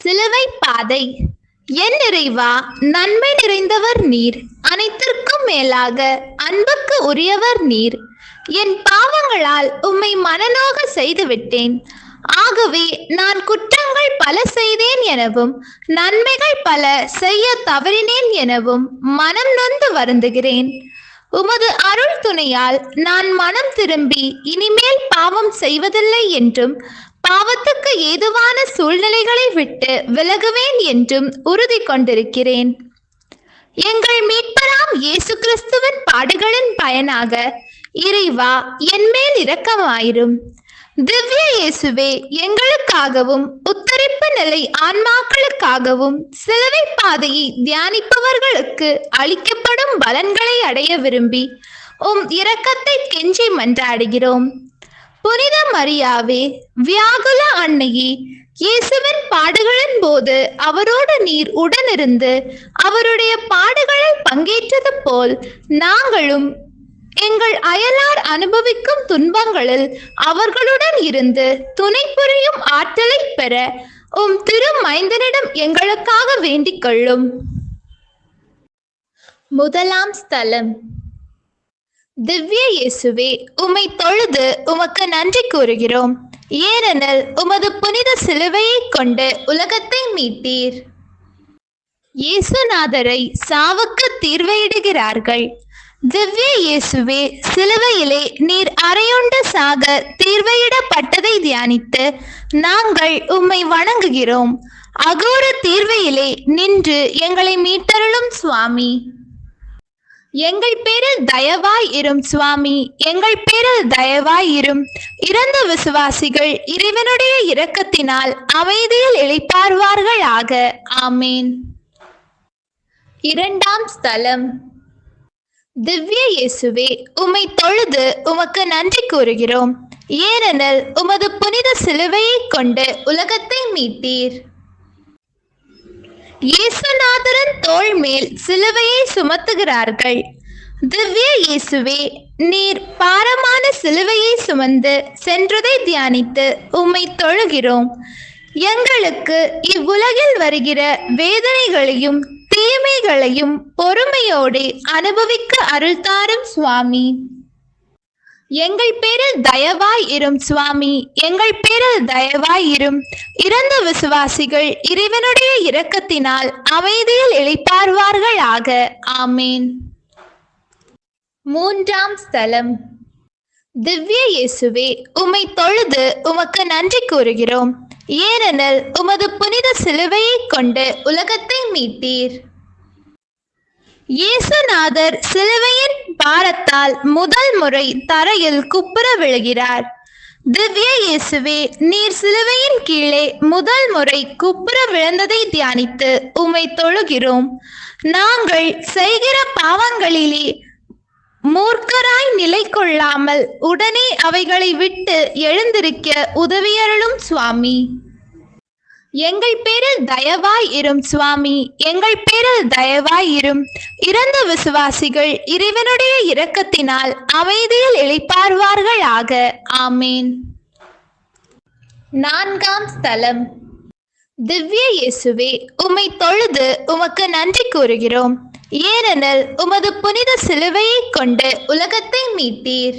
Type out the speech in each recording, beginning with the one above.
சிலுவை பாதை. என் இறைவா, நன்மை நிறைந்தவர் நீர், அனைத்திற்கும் மேலாக அன்புக்கு உரியவர் நீர். என் பாவங்களால் உம்மை மனநோக செய்துவிட்டேன். ஆகவே நான் குற்றங்கள் பல செய்தேன் எனவும் நன்மைகள் பல செய்ய தவறினேன் எனவும் மனம் நொந்து வருந்துகிறேன். உமது அருள் துணையால் நான் மனம் திரும்பி இனிமேல் பாவம் செய்வதில்லை என்றும் பாவத்துக்கு ஏதுவான சூழ்நிலைகளை விட்டு விலகுவேன் என்றும் உறுதி கொண்டிருக்கிறேன். எங்கள் மீட்பராம் இயேசு கிறிஸ்துவின் பாடுகளின் பயனாக இறைவா, என்மேல் இரக்கமாயிரும். திவ்ய இயேசுவே, எங்களுக்காகவும் உத்தரிப்பு நிலை ஆன்மாக்களுக்காகவும் சிலுவை பாதையை தியானிப்பவர்களுக்கு அளிக்கப்படும் பலன்களை அடைய விரும்பி இரக்கத்தை கெஞ்சி மன்றாடுகிறோம். புனித மரியாவே, வியாகுல அன்னையே, இயேசுவின் பாடுகளின் போது அவரோடு நீர் உடனிருந்து அவருடைய பாடுகளில் பங்கேற்றது போல் நாங்களும் எங்கள் அயலார் அனுபவிக்கும் துன்பங்களில் அவர்களுடன் இருந்து துணை புரியும் ஆற்றலை பெற திருமைந்தனிடம் எங்களுக்காக வேண்டிக் கொள்ளும். முதலாம் ஸ்தலம். திவ்ய இயேசுவே, உம்மை தொழுது உமக்கு நன்றி கூறுகிறோம். ஏனெனில் உமது புனித சிலுவையை கொண்டு உலகத்தை மீட்டீர். இயேசுநாதரை சாவுக்கு தீர்வையிடுகிறார்கள். திவ்ய இயேசுவே, சிலுவையிலே நீர் அறையுண்டு சாக தீர்வையிடப்பட்டதை தியானித்து நாங்கள் உம்மை வணங்குகிறோம். அகோர தீர்வையிலே நின்று எங்களை மீட்டருளும் சுவாமி. எங்கள் பேரில் தயவாய் இரும் சுவாமி, எங்கள் பேரில் தயவாய் இரும். இறந்த விசுவாசிகள் இறைவனுடைய இரக்கத்தினால் அமைதியில் இளைப்பாறுவார்களாக. ஆமேன். இரண்டாம் ஸ்தலம். திவ்ய இயேசுவே, உம்மை தொழுது உமக்கு நன்றி கூறுகிறோம். ஏனெனில் உமது புனித சிலுவையை கொண்டு உலகத்தை மீட்டீர். இயேசுநாதரின் தோள் மேல் சிலுவையை சுமத்துகிறார்கள். திவ்ய இயேசுவே, நீர் பாரமான சிலுவையை சுமந்து சென்றதை தியானித்து உம்மை தொழுகிறோம். எங்களுக்கு இவ்வுலகில் வருகிற வேதனைகளையும் தீமைகளையும் பொறுமையோடு அனுபவிக்க அருள் தாரும் சுவாமி. எங்கள் பேரில் தயவாய் இரும் சுவாமி, எங்கள் பேரில் தயவாய் இரும். இறந்த விசுவாசிகள் இறைவனுடைய இரக்கத்தினால் அமைதியில் இளைப்பாறுவார்களாக. ஆமேன். மூன்றாம் ஸ்தலம். திவ்ய இயேசுவே, உம்மை தொழுது உமக்கு நன்றி கூறுகிறோம். ஏனெனில் உமது புனித சிலுவையை கொண்டு உலகத்தை மீட்டீர். இயேசுநாதர் சிலுவையின் பாரத்தால் முதல் முறை தரையில் குப்புற விழுகிறார். திவ்ய இயேசுவே, நீர் சிலுவையின் கீழே முதல் முறை குப்புற விழுந்ததை தியானித்து உம்மை தொழுகிறோம். நாங்கள் செய்கிற பாவங்களிலே மூர்க்கராய் நிலை கொள்ளாமல் உடனே அவைகளை விட்டு எழுந்திருக்க உதவியருளும் சுவாமி. எங்கள் பேரில் தயவாய் இரும் சுவாமி, எங்கள் பேரில் தயவாய் இரும். இறந்த விசுவாசிகள் இறைவனுடைய இரக்கத்தினால் அமைதியில் இளைப்பாறுவார்களாக. ஆமேன். நான்காம் ஸ்தலம். திவ்ய இயேசுவே, உம்மை தொழுது உமக்கு நன்றி கூறுகிறோம். ஏனெனில் உமது புனித சிலுவையை கொண்டு உலகத்தை மீட்டீர்.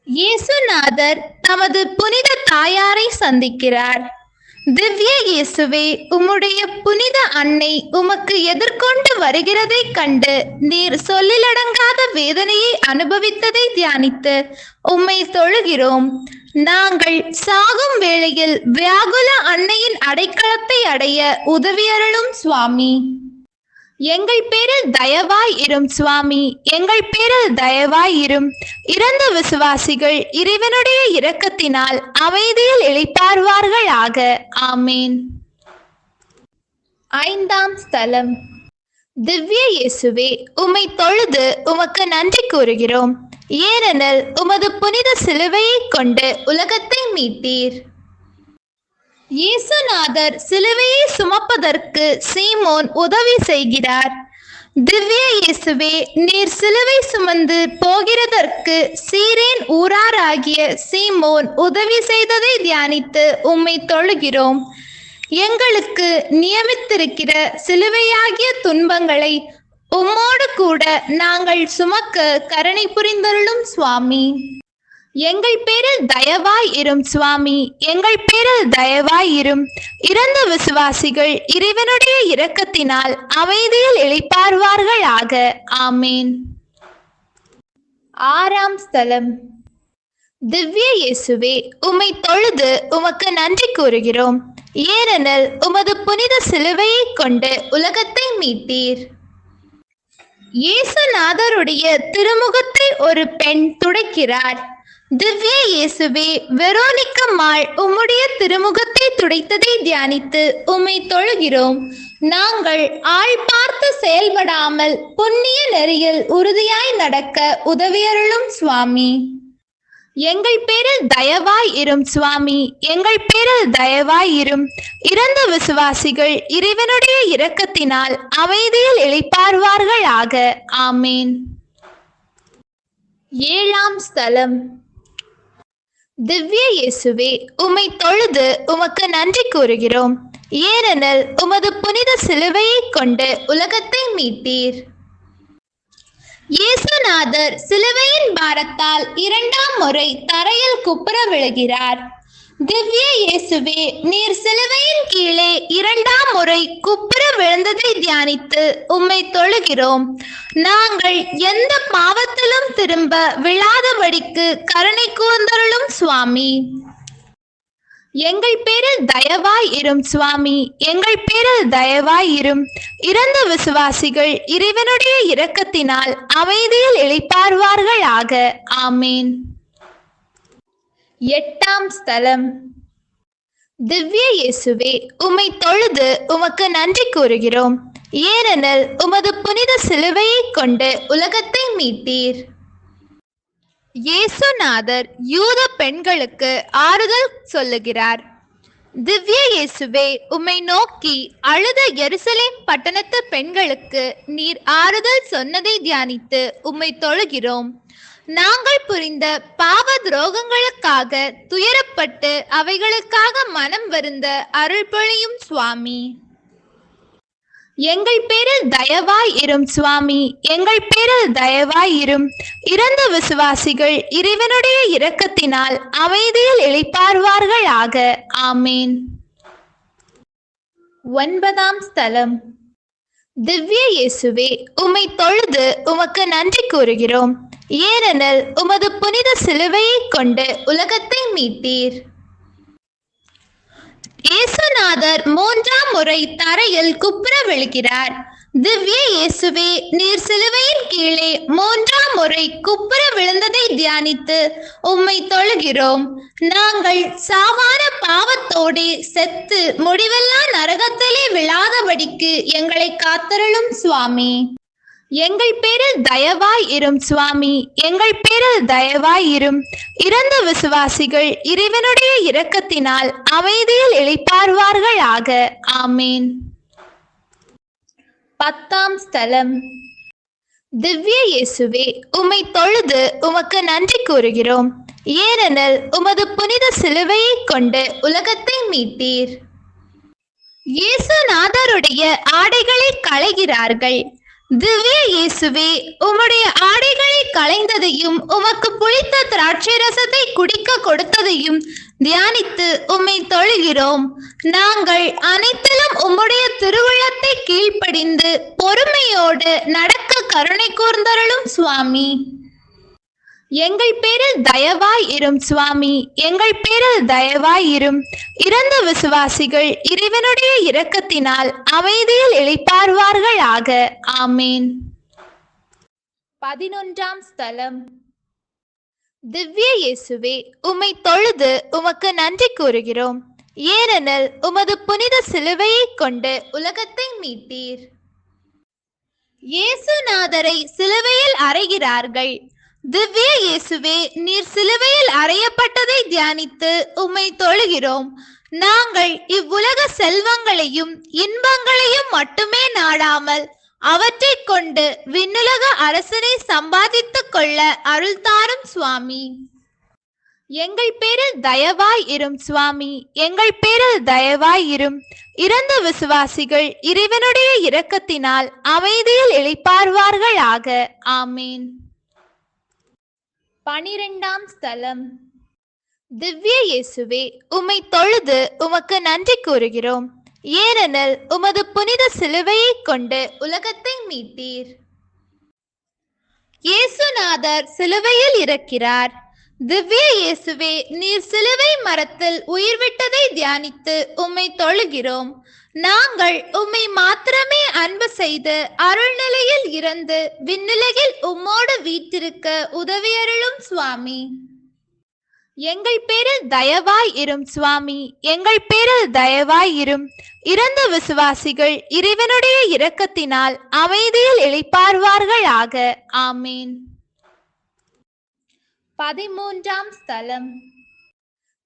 இயேசுநாதர் தமது புனித தாயாரை சந்திக்கிறார். திவ்ய இயேசுவே, உம்முடைய புனித அன்னை உமக்கு எதிர்கொண்டு வருகிறதை கண்டு நீர் சொல்லிலடங்காத வேதனையை அனுபவித்ததை தியானித்து உம்மை தொழுகிறோம். நாங்கள் சாகும் வேளையில் வியாகுல அன்னையின் அடைக்கலத்தை அடைய உதவியருளும் சுவாமி. எங்கள் பேரில் தயவாய் இரும் சுவாமி, எங்கள் பேரில் தயவாய் இரும். இறந்த விசுவாசிகள் இறைவனுடைய இரக்கத்தினால் அமைதியில் இளைப்பாறுவார்களாக. ஆமேன். ஐந்தாம் ஸ்தலம். திவ்ய இயேசுவே, உம்மை தொழுது உமக்கு நன்றி கூறுகிறோம். ஏனெனில் உமது புனித சிலுவையை கொண்டு உலகத்தை மீட்டீர். இயேசுநாதர் சிலுவையை சுமப்பதற்கு சீமோன் உதவி செய்கிறார். திவ்ய இயேசுவே, நீர் சிலுவை சுமந்து போகிறதற்கு சீரேன் ஊராராகிய சீமோன் உதவி செய்ததை தியானித்து உம்மை தொழுகிறோம். எங்களுக்கு நியமித்திருக்கிற சிலுவையாகிய துன்பங்களை உம்மோடு கூட நாங்கள் சுமக்க கருணை புரிந்தருளும் சுவாமி. எங்கள் பேரில் தயவாய் இரும் சுவாமி, எங்கள் பேரில் தயவாய் இரும். இறந்த விசுவாசிகள் இறைவனுடைய இரக்கத்தினால் அமைதியில் இளைப்பாறுவார்களாக. ஆமேன். ஆறாம் ஸ்தலம். திவ்ய இயேசுவே, உம்மை தொழுது உமக்கு நன்றி கூறுகிறோம். ஏனெனில் உமது புனித சிலுவையை கொண்டு உலகத்தை மீட்டீர். இயேசுநாதருடைய திருமுகத்தை ஒரு பெண் துடைக்கிறார். திவ்ய இயேசுவே, வெரோனிக்கம்மாள் உம்முடைய திருமுகத்தை துடைத்ததை தியானித்து உம்மை தொழுகிறோம். நாங்கள் ஆள் பார்த்து செயல்படாமல் புண்ணிய நெறியில் உறுதியாய் நடக்க உதவியருளும் சுவாமி. எங்கள் பேரில் தயவாய் இரும் சுவாமி, எங்கள் பேரில் தயவாய் இரும். இறந்த விசுவாசிகள் இறைவனுடைய இரக்கத்தினால் அமைதியில் இளைப்பாறுவார்களாக. ஆமேன். ஏழாம் ஸ்தலம். திவ்ய இயேசுவே, உம்மை தொழுது உமக்கு நன்றி கூறுகிறோம். ஏனெனில் உமது புனித சிலுவையை கொண்டு உலகத்தை மீட்டீர். இயேசுநாதர் சிலுவையின் பாரத்தால் இரண்டாம் முறை தரையில் குப்புற விழுகிறார். திவ்ய இயேசுவே, நீர் சிலுவையின் கீழே இரண்டாம் முறை குப்புற விழுந்ததை தியானித்து உம்மை தொழுகிறோம். நாங்கள் எந்த பாவத்திலும் திரும்ப விழாதபடிக்கு கருணை கூர்ந்தருளும் சுவாமி. எங்கள் பேரில் தயவாய் இரும் சுவாமி, எங்கள் பேரில் தயவாய் இரும். இறந்த விசுவாசிகள் இறைவனுடைய இரக்கத்தினால் அமைதியில் இளைப்பாறுவார்களாக. ஆமேன். எட்டாம் ஸ்தலம். திவ்ய இயேசுவே, உம்மை தொழுது உமக்கு நன்றி கூறுகிறோம். ஏனெனில் உமது புனித சிலுவையை கொண்டு உலகத்தை மீட்டீர். இயேசுநாதர் யூத பெண்களுக்கு ஆறுதல் சொல்லுகிறார். திவ்ய இயேசுவே, உம்மை நோக்கி அழுத எருசலேம் பட்டணத்து பெண்களுக்கு நீர் ஆறுதல் சொன்னதை தியானித்து உம்மை தொழுகிறோம். நாங்கள் புரிந்த பாவ துரோகங்களுக்காக துயரப்பட்டு அவைகளுக்காக மனம் வருந்த அருள் பொழியும் சுவாமி. எங்கள் பேரில் தயவாய் இரும் சுவாமி, எங்கள் பேரில் தயவாய் இரும். இறந்த விசுவாசிகள் இறைவனுடைய இரக்கத்தினால் அமைதியில் இளைப்பாறுவார்களாக. ஆமேன். ஒன்பதாம் ஸ்தலம். திவ்ய இயேசுவே, உம்மை தொழுது உமக்கு நன்றி கூறுகிறோம். ஏனெனில் உமது புனித சிலுவையை கொண்டு உலகத்தை மீட்டீர். இயேசுநாதர் மூன்றாம் முறை தரையில் குப்புற விழுகிறார். திவ்ய இயேசுவே, நீர் சிலுவையின் கீழே மூன்றாம் முறை குப்புற விழுந்ததை தியானித்து உம்மை தொழுகிறோம். நாங்கள் சாவான பாவத்தோடே செத்து முடிவெல்லா நரகத்திலே விழாதபடிக்கு எங்களை காத்தருளும் சுவாமி. எங்கள் பேரில் தயவாய் இரும் சுவாமி, எங்கள் பேரில் தயவாய் இரும். இறந்த விசுவாசிகள் இறைவனுடைய இரக்கத்தினால் அமைதியில் இளைப்பாறுவார்களாக. ஆமேன். பத்தாம் ஸ்தலம். திவ்ய இயேசுவே, உம்மை தொழுது உமக்கு நன்றி கூறுகிறோம். ஏனெனில் உமது புனித சிலுவையை கொண்டு உலகத்தை மீட்டீர். இயேசுநாதருடைய ஆடைகளை களைகிறார்கள். திவ்ய இயேசுவே, உம்முடைய ஆடைகளை களைந்ததையும் உமக்கு புளித்த திராட்சை ரசத்தை குடிக்க கொடுத்ததையும் தியானித்து உம்மை தொழுகிறோம். நாங்கள் அனைத்திலும் உம்முடைய திருவுள்ளத்தை கீழ்ப்படிந்து பொறுமையோடு நடக்க கருணை கூர்ந்தருளும் சுவாமி. எங்கள் பேரில் தயவாய் இரும் சுவாமி, எங்கள் பேரில் தயவாய் இரும். இறந்த விசுவாசிகள் இறைவனுடைய இரக்கத்தினால் அமைதியில் இளைப்பாறுவார்களாக. ஆமேன். 11ஆம் ஸ்தலம். திவ்ய இயேசுவே, உம்மை தொழுது உமக்கு நன்றி கூறுகிறோம். ஏனெனில் உமது புனித சிலுவையை கொண்டு உலகத்தை மீட்டீர். இயேசுநாதரை சிலுவையில் அறைகிறார்கள். திவ்ய இயேசுவே, நீர் சிலுவையில் அறையப்பட்டதை தியானித்து உம்மை தொழுகிறோம். நாங்கள் இவ்வுலக செல்வங்களையும் இன்பங்களையும் மட்டுமே நாடாமல் அவற்றை கொண்டு விண்ணுலக அரசனை சம்பாதித்துக் கொள்ள அருள் தாரும் சுவாமி. எங்கள் பேரில் தயவாய் இரும் சுவாமி, எங்கள் பேரில் தயவாய் இரும். இறந்த விசுவாசிகள் இறைவனுடைய இரக்கத்தினால் அமைதியில் இளைப்பாறுவார்களாக. ஆமேன். 12ஆம் ஸ்தலம். திவ்ய இயேசுவே, உம்மை தொழுது உமக்கு நன்றி கூறுகிறோம். ஏனெனில் உமது புனித சிலுவையை கொண்டு உலகத்தை மீட்டீர். இயேசுநாதர் சிலுவையில் இருக்கிறார். திவ்ய இயேசுவே, நீர் சிலுவை மரத்தில் உயிர் விட்டதை தியானித்து உம்மை தொழுகிறோம். நாங்கள் உம்மை மாத்திரமே அன்பு செய்து அருள்நிலையில் இருந்து விண்ணுலகில் உம்மோடு வீற்றிருக்க உதவியருளும் சுவாமி. எங்கள் பேரில் தயவாய் இரும் சுவாமி, எங்கள் பேரில் தயவாய் இரும். இறந்த விசுவாசிகள் இறைவனுடைய இரக்கத்தினால் அமைதியில் இளைப்பாறுவார்களாக. ஆமேன். 13ஆம் ஸ்தலம்.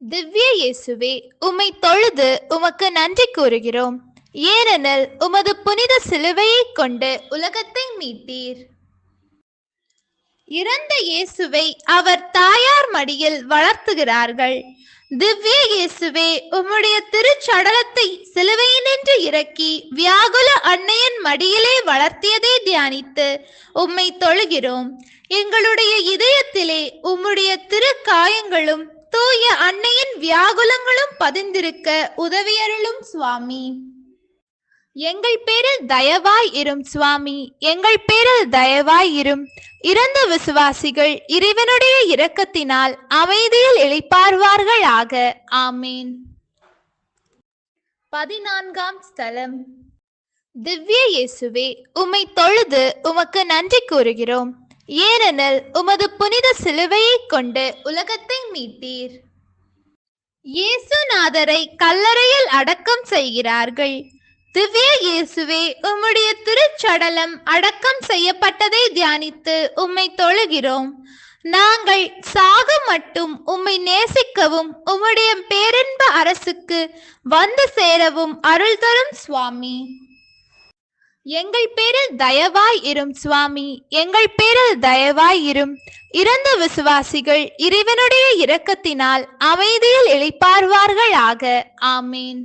திவ்ய இயேசுவே, உம்மை தொழுது உமக்கு நன்றி கூறுகிறோம். ஏனெனில் உமது புனித சிலுவையை கொண்டு உலகத்தை மீட்டீர். இறந்த இயேசுவை அவர் தாயார் மடியில் வளர்த்துகிறார்கள். திவ்ய இயேசுவே, உம்முடைய திருச்சடலத்தை சிலுவையினின்று இறக்கி வியாகுல அன்னையின் மடியிலே வளர்த்தியதை தியானித்து உம்மை தொழுகிறோம். எங்களுடைய இதயத்திலே உம்முடைய திரு காயங்களும் தூய அன்னையின் வியாகுலங்களும் பதிந்திருக்க உதவியருளும் சுவாமி. எங்கள் பேரில் தயவாய் இரும் சுவாமி, எங்கள் பேரில் தயவாய் இரும். இறந்த விசுவாசிகள் இறைவனுடைய இரக்கத்தினால் அமைதியில் இளைப்பாறுவார்களாக. ஆமேன். 14ஆம் ஸ்தலம். திவ்ய இயேசுவே, உம்மை தொழுது உமக்கு நன்றி கூறுகிறோம். ஏனெனில் உமது புனித சிலுவையை கொண்டு உலகத்தை மீட்டீர். இயேசுநாதரை கல்லறையில் அடக்கம் செய்கிறார்கள். திவ்ய இயேசுவே, உம்முடைய திருச்சடலம் அடக்கம் செய்யப்பட்டதை தியானித்து உம்மை தொழுகிறோம். நாங்கள் சாக மட்டும் உம்மை நேசிக்கவும் உம்முடைய பேரின்ப அரசுக்கு வந்து சேரவும் அருள் தரும் சுவாமி. எங்கள் பேரில் தயவாய் இரும் சுவாமி, எங்கள் பேரில் தயவாய் இரும். இறந்த விசுவாசிகள் இறைவனுடைய இரக்கத்தினால் அமைதியில் இளைப்பாறுவார்களாக. ஆமேன்.